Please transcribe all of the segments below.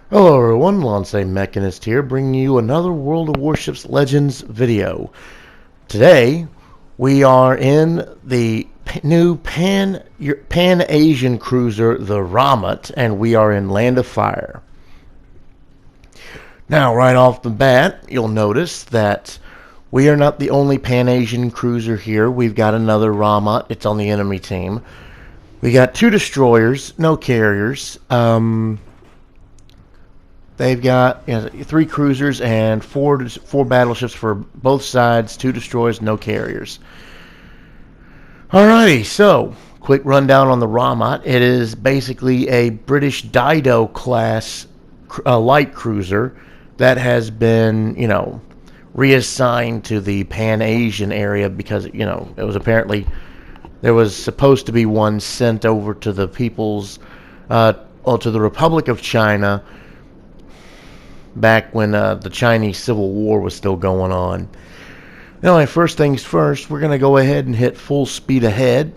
Hello everyone, LauncesMechanist here, bringing you another World of Warships Legends video. Today, we are in the new Pan-Asian cruiser, the Rahmut, and we are in Land of Fire. Now, right off the bat, you'll notice that we are not the only Pan-Asian cruiser here. We've got another Rahmut. It's on the enemy team. We got 2 destroyers, no carriers. They've got 3 cruisers and four battleships for both sides, 2 destroyers, no carriers. Alrighty, so quick rundown on the Rahmut. It is basically a British Dido class light cruiser that has been, reassigned to the Pan-Asian area because, it was apparently there was supposed to be one sent over to the to the Republic of China back when the Chinese Civil War was still going on. Anyway, first things first, we're going to go ahead and hit full speed ahead,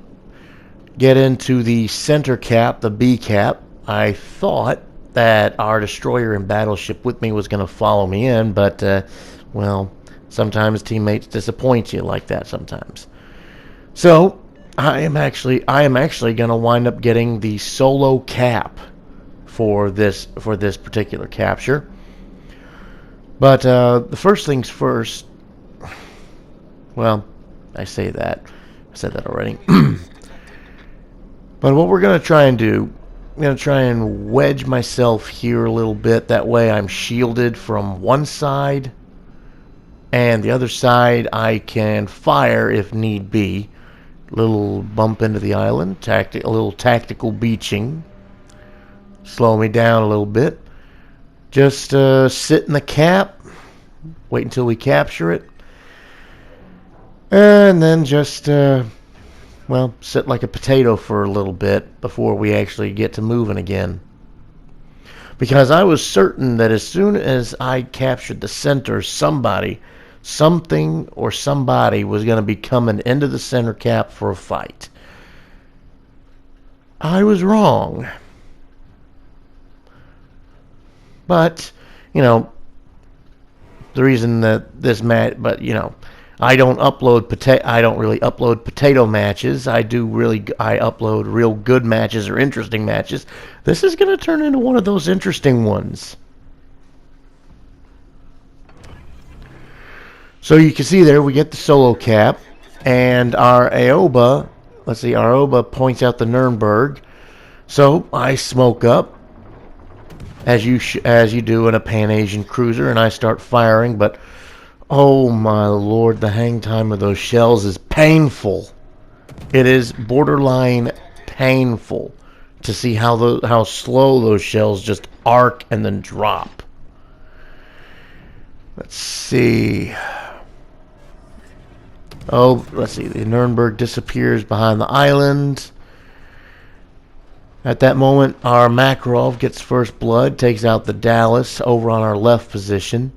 get into the center cap, the B cap. I thought that our destroyer and battleship with me was going to follow me in, but, well, sometimes teammates disappoint you like that sometimes. So, I am actually going to wind up getting the solo cap for this particular capture. But the first things first, well, I said that already. But what we're going to try and do, I'm going to try and wedge myself here a little bit. That way I'm shielded from one side, and the other side I can fire if need be. Little bump into the island, a little tactical beaching. Slow me down a little bit. Just sit in the cap, wait until we capture it, and then just, sit like a potato for a little bit before we actually get to moving again. Because I was certain that as soon as I captured the center, something, or somebody was going to be coming into the center cap for a fight. I was wrong. But, the reason that this match, I don't really upload potato matches. I upload real good matches or interesting matches. This is going to turn into one of those interesting ones. So you can see there we get the solo cap, and our Aoba, points out the Nuremberg. So I smoke up, as you do in a Pan-Asian cruiser, and I start firing, but oh my lord, the hang time of those shells is painful. It is borderline painful to see how slow those shells just arc and then drop. Let's see. The Nuremberg disappears behind the island. At that moment, our Makarov gets first blood, takes out the Dallas over on our left position.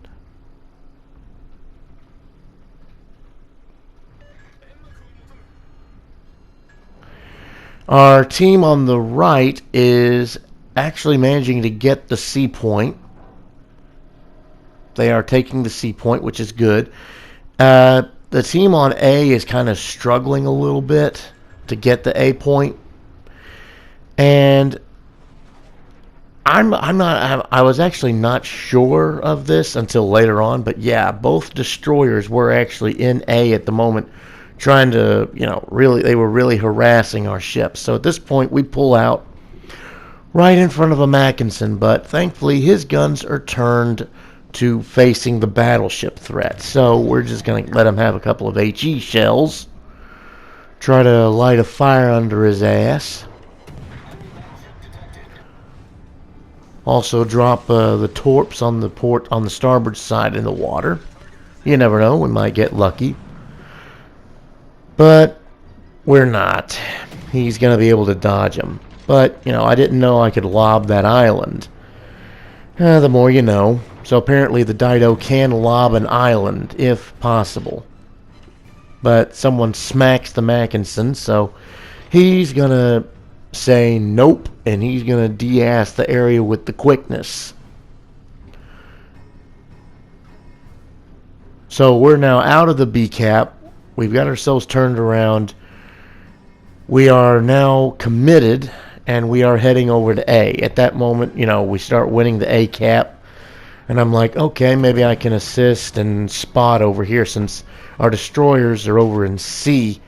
Our team on the right is actually managing to get the C point. They are taking the C point, which is good. The team on A is kind of struggling a little bit to get the A point. And I was actually not sure of this until later on, but yeah, both destroyers were actually in A at the moment, trying to, they were really harassing our ships. So at this point, we pull out right in front of a Mackinson, but thankfully his guns are turned to facing the battleship threat. So we're just going to let him have a couple of HE shells, try to light a fire under his ass. Also drop the torps on the starboard side in the water. You never know, we might get lucky. But we're not. He's going to be able to dodge them. But, I didn't know I could lob that island. The more you know. So apparently the Dido can lob an island, if possible. But someone smacks the Mackinson, so he's going to say nope, and he's going to de-ass the area with the quickness. So we're now out of the B cap. We've got ourselves turned around. We are now committed, and we are heading over to A. At that moment, we start winning the A cap, and I'm like, okay, maybe I can assist and spot over here since our destroyers are over in C.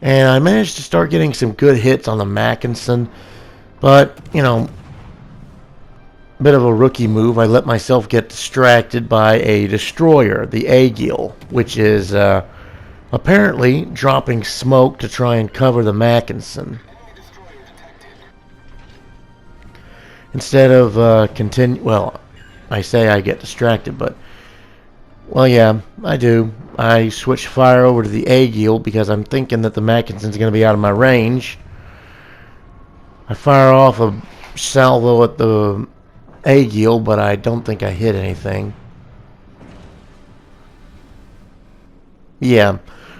And I managed to start getting some good hits on the Mackinson, but, bit of a rookie move. I let myself get distracted by a destroyer, the Aegil, which is apparently dropping smoke to try and cover the Mackinson. Instead of I say I get distracted, but well, yeah, I do. I switch fire over to the Aegil because I'm thinking that the Mackinson's going to be out of my range. I fire off a salvo at the Aegil, but I don't think I hit anything. Yeah,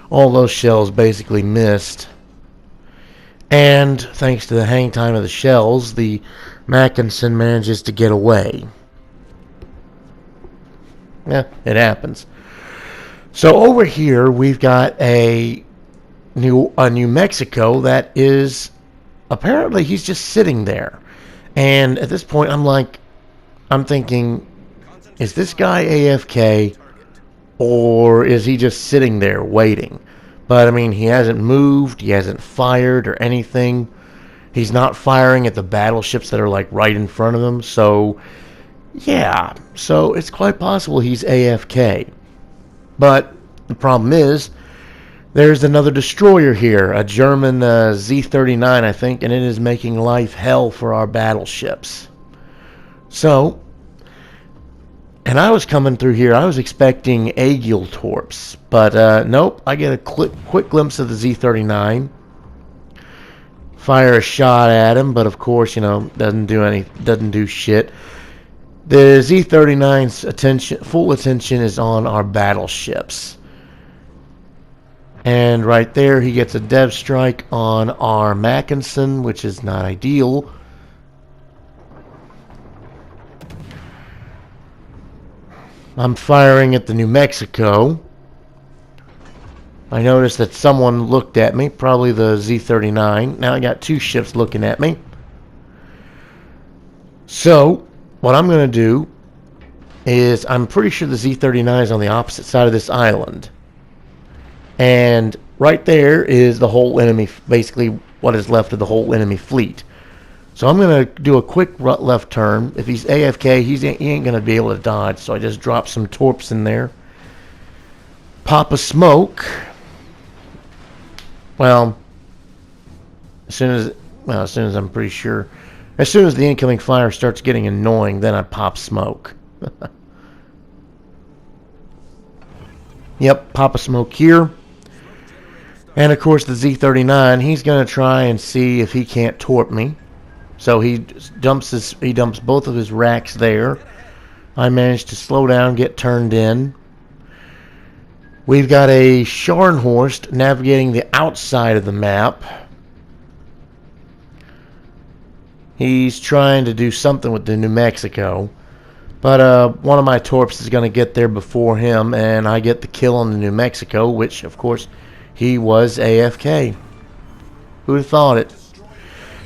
all those shells basically missed. And thanks to the hang time of the shells, the Mackinson manages to get away. Yeah, it happens. So over here we've got a New Mexico that is apparently he's just sitting there. And at this point I'm thinking, is this guy AFK or is he just sitting there waiting? But I mean, he hasn't moved, he hasn't fired or anything. He's not firing at the battleships that are like right in front of him. So yeah, so it's quite possible he's AFK. But the problem is, there's another destroyer here, a German Z-39, I think, and it is making life hell for our battleships. So, and I was coming through here, I was expecting Aegil torps, but nope, I get a quick glimpse of the Z-39. Fire a shot at him, but of course, doesn't do shit. The Z-39's full attention is on our battleships. And right there, he gets a dev strike on our Mackinson, which is not ideal. I'm firing at the New Mexico. I noticed that someone looked at me, probably the Z-39. Now I got two ships looking at me. So, what I'm going to do is, I'm pretty sure the Z-39 is on the opposite side of this island. And right there is the whole enemy, basically what is left of the whole enemy fleet. So I'm going to do a quick left turn. If he's AFK, he ain't going to be able to dodge. So I just drop some torps in there. Pop a smoke. Well, as soon as I'm pretty sure. As soon as the incoming fire starts getting annoying, then I pop smoke. Yep, pop a smoke here. And of course the Z-39, he's going to try and see if he can't torp me. So he dumps both of his racks there. I managed to slow down, get turned in. We've got a Scharnhorst navigating the outside of the map. He's trying to do something with the New Mexico. But one of my torps is going to get there before him, and I get the kill on the New Mexico, which, of course, he was AFK. Who'd have thought it?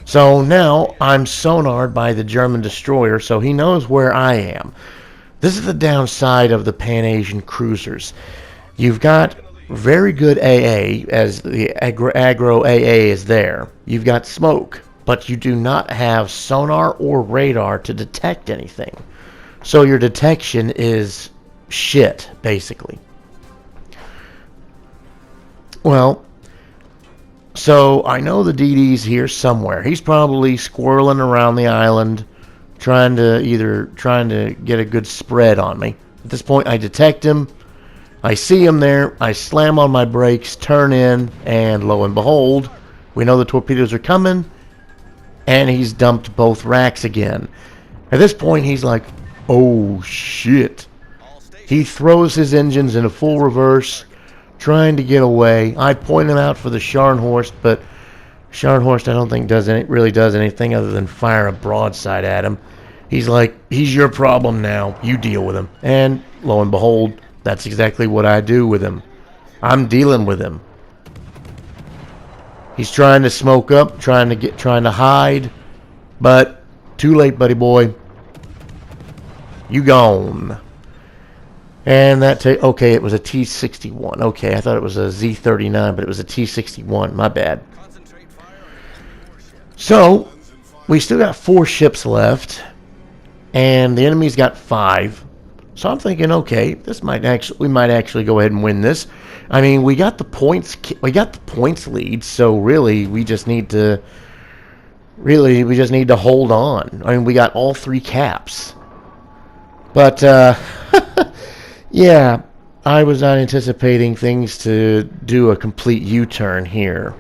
So now I'm sonared by the German destroyer, so he knows where I am. This is the downside of the Pan-Asian cruisers. You've got very good AA, as the aggro AA is there. You've got smoke, but you do not have sonar or radar to detect anything. So your detection is shit, basically. Well, so I know the DD's here somewhere. He's probably squirreling around the island, trying to get a good spread on me. At this point, I detect him. I see him there. I slam on my brakes, turn in, and lo and behold, we know the torpedoes are coming, and he's dumped both racks again. At this point, he's like, oh shit. He throws his engines in a full reverse, trying to get away. I point him out for the Scharnhorst, but Scharnhorst I don't think really does anything other than fire a broadside at him. He's like, he's your problem now. You deal with him. And lo and behold, that's exactly what I do with him. I'm dealing with him. He's trying to smoke up, trying to hide, but too late, buddy boy. You gone. And okay, it was a T-61. Okay, I thought it was a Z-39, but it was a T-61. My bad. So, we still got 4 ships left, and the enemy's got 5. So I'm thinking, okay, we might actually go ahead and win this. I mean, we got the points lead, so really we just need to hold on. I mean, we got all 3 caps. But yeah, I was not anticipating things to do a complete U-turn here.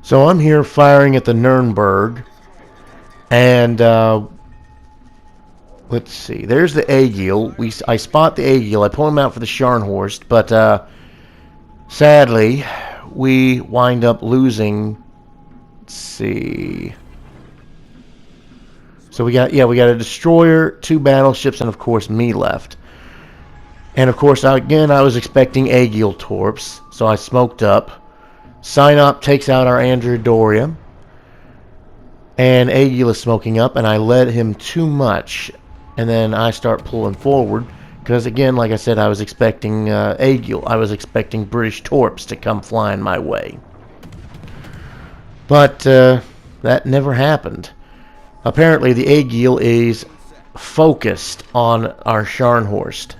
So I'm here firing at the Nuremberg, and let's see. There's the Aegil. I spot the Aegil. I pull him out for the Scharnhorst, but sadly, we wind up losing. Let's see. So we got a destroyer, 2 battleships, and of course me left. And of course, I was expecting Aegil torps, so I smoked up. Synop takes out our Andrew Doria, and Aegil is smoking up, and I led him too much, and then I start pulling forward, because again, like I said, I was expecting Aegil. I was expecting British torps to come flying my way. But that never happened. Apparently, the Aegil is focused on our Scharnhorst,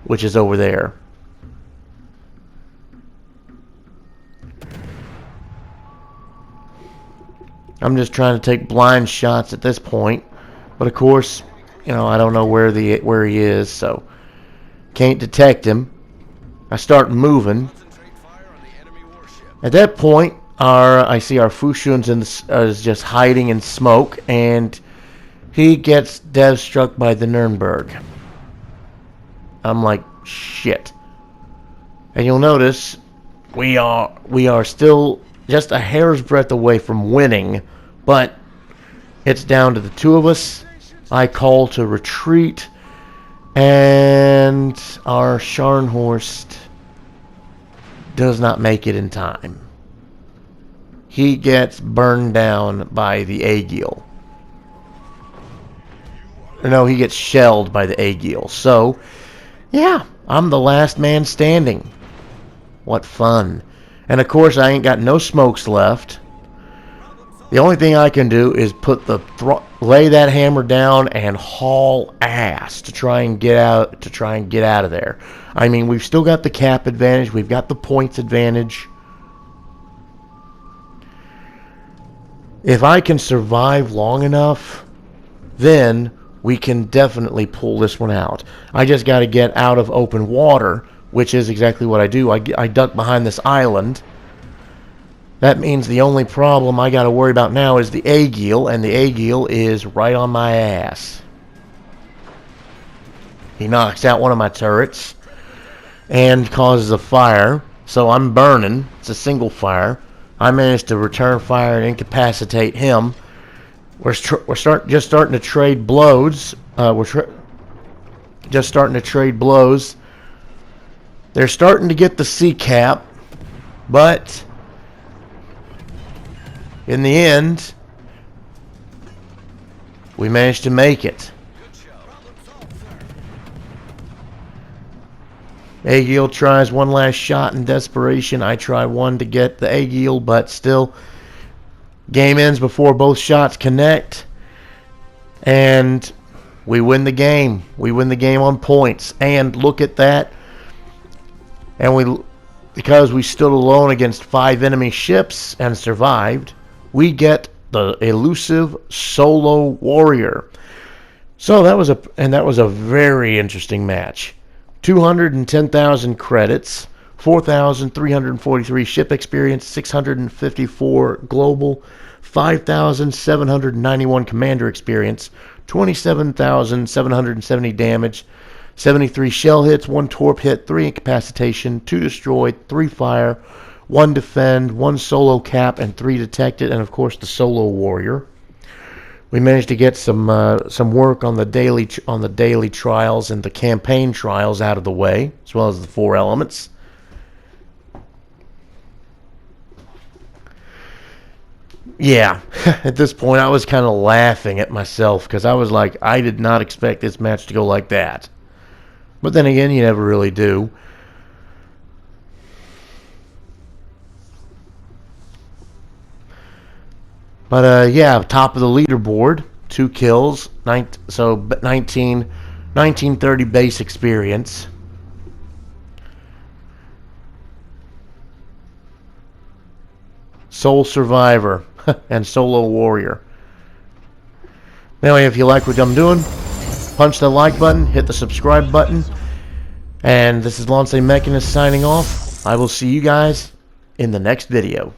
which is over there. I'm just trying to take blind shots at this point, but of course, you know, I don't know where he is, so can't detect him. I start moving. At that point, I see our Fushun's is just hiding in smoke, and he gets dev struck by the Nuremberg. I'm like, shit. And you'll notice we are still just a hair's breadth away from winning, but it's down to the 2 of us. I call to retreat, and our Scharnhorst does not make it in time. He gets burned down by the Aegil. No, he gets shelled by the Aegil. So, yeah, I'm the last man standing. What fun. And of course, I ain't got no smokes left. The only thing I can do is lay that hammer down and haul ass to try and get out of there. I mean, we've still got the cap advantage, we've got the points advantage. If I can survive long enough, then we can definitely pull this one out. I just got to get out of open water, which is exactly what I do. I duck behind this island. That means the only problem I got to worry about now is the Aegil, and the Aegil is right on my ass. He knocks out one of my turrets and causes a fire, so I'm burning. It's a single fire. I managed to return fire and incapacitate him. We're just starting to trade blows. Just starting to trade blows. They're starting to get the C cap, but in the end, we managed to make it. Aegil tries one last shot in desperation. I try one to get the Aegil, but still, game ends before both shots connect, and we win the game. We win the game on points, and look at that. And because we stood alone against 5 enemy ships and survived, we get the elusive solo warrior. So that was a very interesting match. 210,000 credits, 4,343 ship experience, 654 global, 5,791 commander experience, 27,770 damage, 73 shell hits, 1 torp hit, 3 incapacitation, 2 destroyed, 3 fire, 1 defend, 1 solo cap, and 3 detected, and of course the solo warrior. We managed to get some work on the daily trials and the campaign trials out of the way, as well as the 4 elements. Yeah, at this point I was kind of laughing at myself because I was like, I did not expect this match to go like that. But then again, you never really do. But yeah, top of the leaderboard, 2 kills, 1930 base experience. Sole survivor and solo warrior. Anyway, if you like what I'm doing, punch the like button, hit the subscribe button, and this is LauncesMechanist signing off. I will see you guys in the next video.